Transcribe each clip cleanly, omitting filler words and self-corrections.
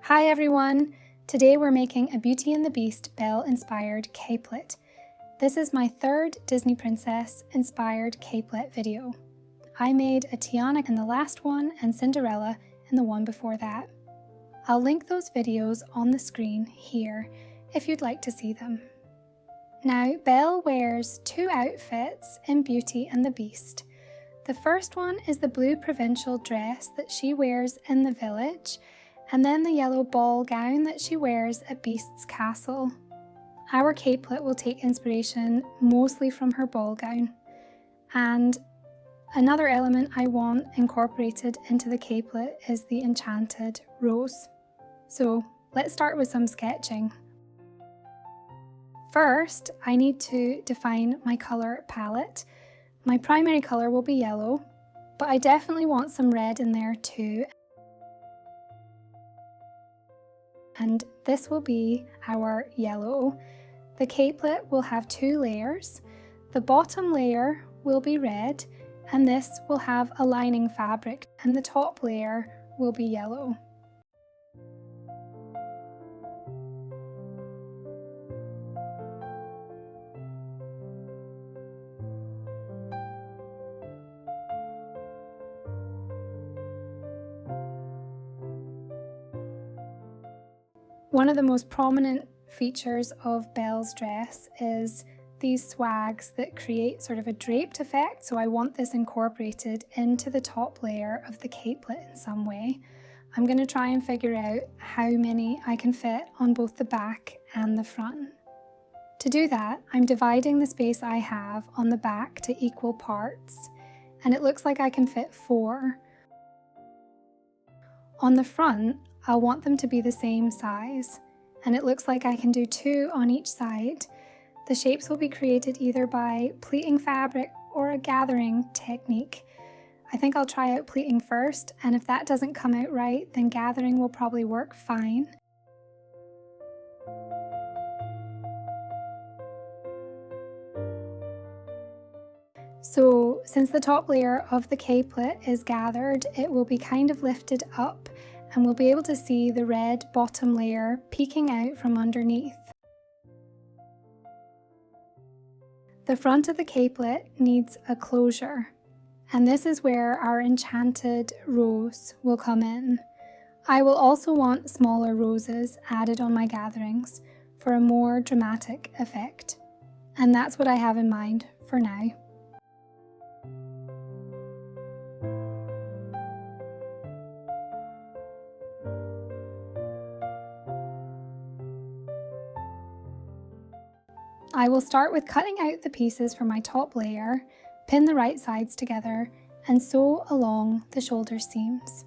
Hi everyone! Today we're making a Beauty and the Beast Belle-inspired capelet. This is my third Disney Princess inspired capelet video. I made a Tiana in the last one and Cinderella in the one before that. I'll link those videos on the screen here if you'd like to see them. Now, Belle wears two outfits in Beauty and the Beast. The first one is the blue provincial dress that she wears in the village, and then the yellow ball gown that she wears at Beast's castle. Our capelet will take inspiration mostly from her ball gown. And another element I want incorporated into the capelet is the enchanted rose. So let's start with some sketching. First, I need to define my colour palette. My primary colour will be yellow, but I definitely want some red in there too. And this will be our yellow. The capelet will have two layers. The bottom layer will be red, and this will have a lining fabric, and the top layer will be yellow. One of the most prominent features of Belle's dress is these swags that create sort of a draped effect, so I want this incorporated into the top layer of the capelet in some way. I'm going to try and figure out how many I can fit on both the back and the front. To do that, I'm dividing the space I have on the back to equal parts, and it looks like I can fit 4. On the front, I'll want them to be the same size, and it looks like I can do 2 on each side. The shapes will be created either by pleating fabric or a gathering technique. I think I'll try out pleating first, and if that doesn't come out right, then gathering will probably work fine. So since the top layer of the capelet is gathered, it will be kind of lifted up, and we'll be able to see the red bottom layer peeking out from underneath. The front of the capelet needs a closure, and this is where our enchanted rose will come in. I will also want smaller roses added on my gatherings for a more dramatic effect, and that's what I have in mind for now. I will start with cutting out the pieces for my top layer, pin the right sides together, and sew along the shoulder seams.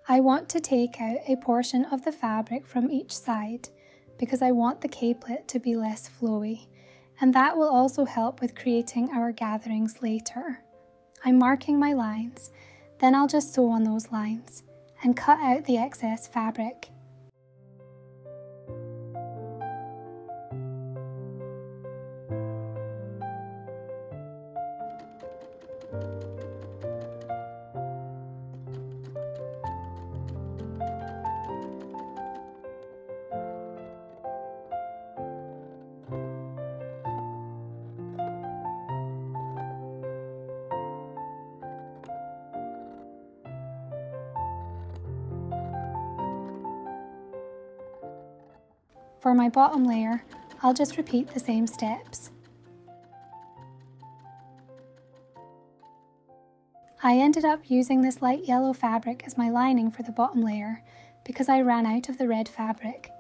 I want to take out a portion of the fabric from each side because I want the capelet to be less flowy, and that will also help with creating our gatherings later. I'm marking my lines, then I'll just sew on those lines and cut out the excess fabric. For my bottom layer, I'll just repeat the same steps. I ended up using this light yellow fabric as my lining for the bottom layer because I ran out of the red fabric.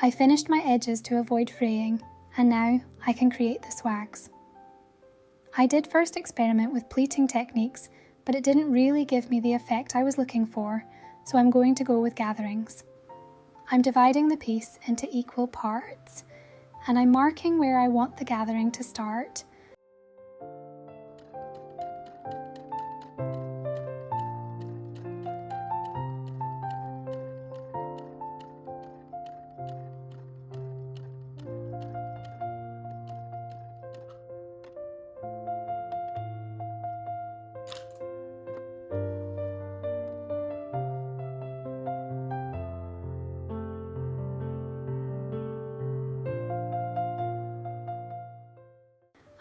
I finished my edges to avoid fraying, and now I can create the swags. I did first experiment with pleating techniques, but it didn't really give me the effect I was looking for, so I'm going to go with gatherings. I'm dividing the piece into equal parts, and I'm marking where I want the gathering to start.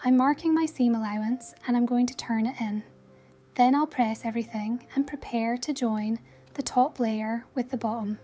I'm marking my seam allowance and I'm going to turn it in. Then I'll press everything and prepare to join the top layer with the bottom.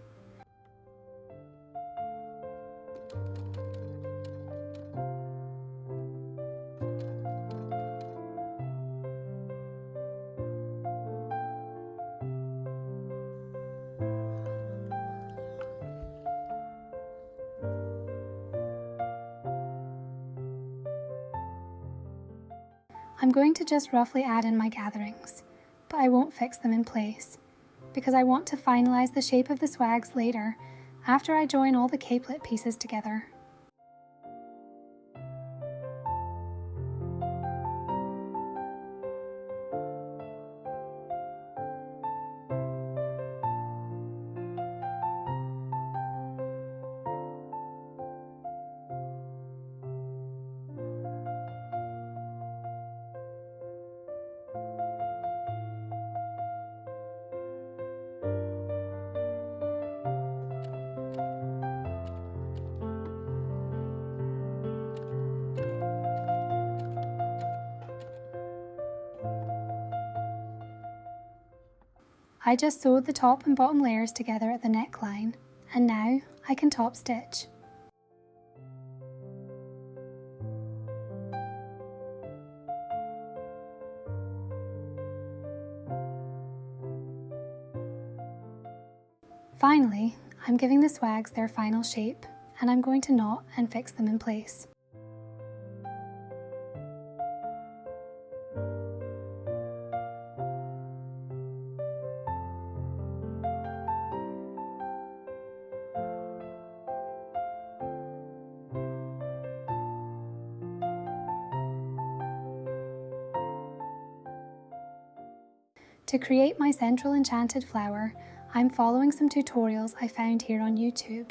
I'm going to just roughly add in my gatherings, but I won't fix them in place, because I want to finalise the shape of the swags later, after I join all the capelet pieces together. I just sewed the top and bottom layers together at the neckline, and now I can top stitch. Finally, I'm giving the swags their final shape, and I'm going to knot and fix them in place. To create my central enchanted flower, I'm following some tutorials I found here on YouTube.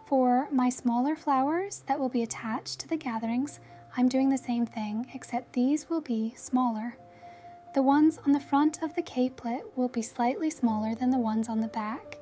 For my smaller flowers that will be attached to the gatherings, I'm doing the same thing, except these will be smaller. The ones on the front of the capelet will be slightly smaller than the ones on the back.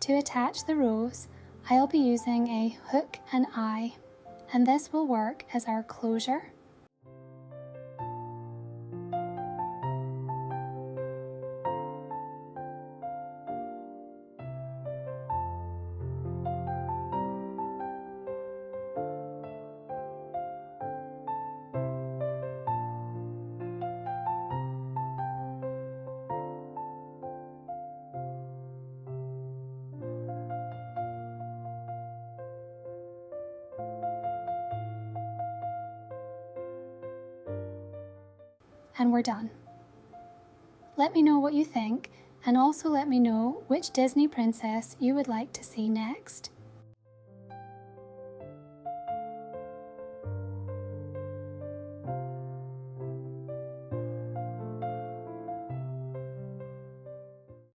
To attach the rose, I'll be using a hook and eye, and this will work as our closure. And we're done. Let me know what you think, and also let me know which Disney princess you would like to see next.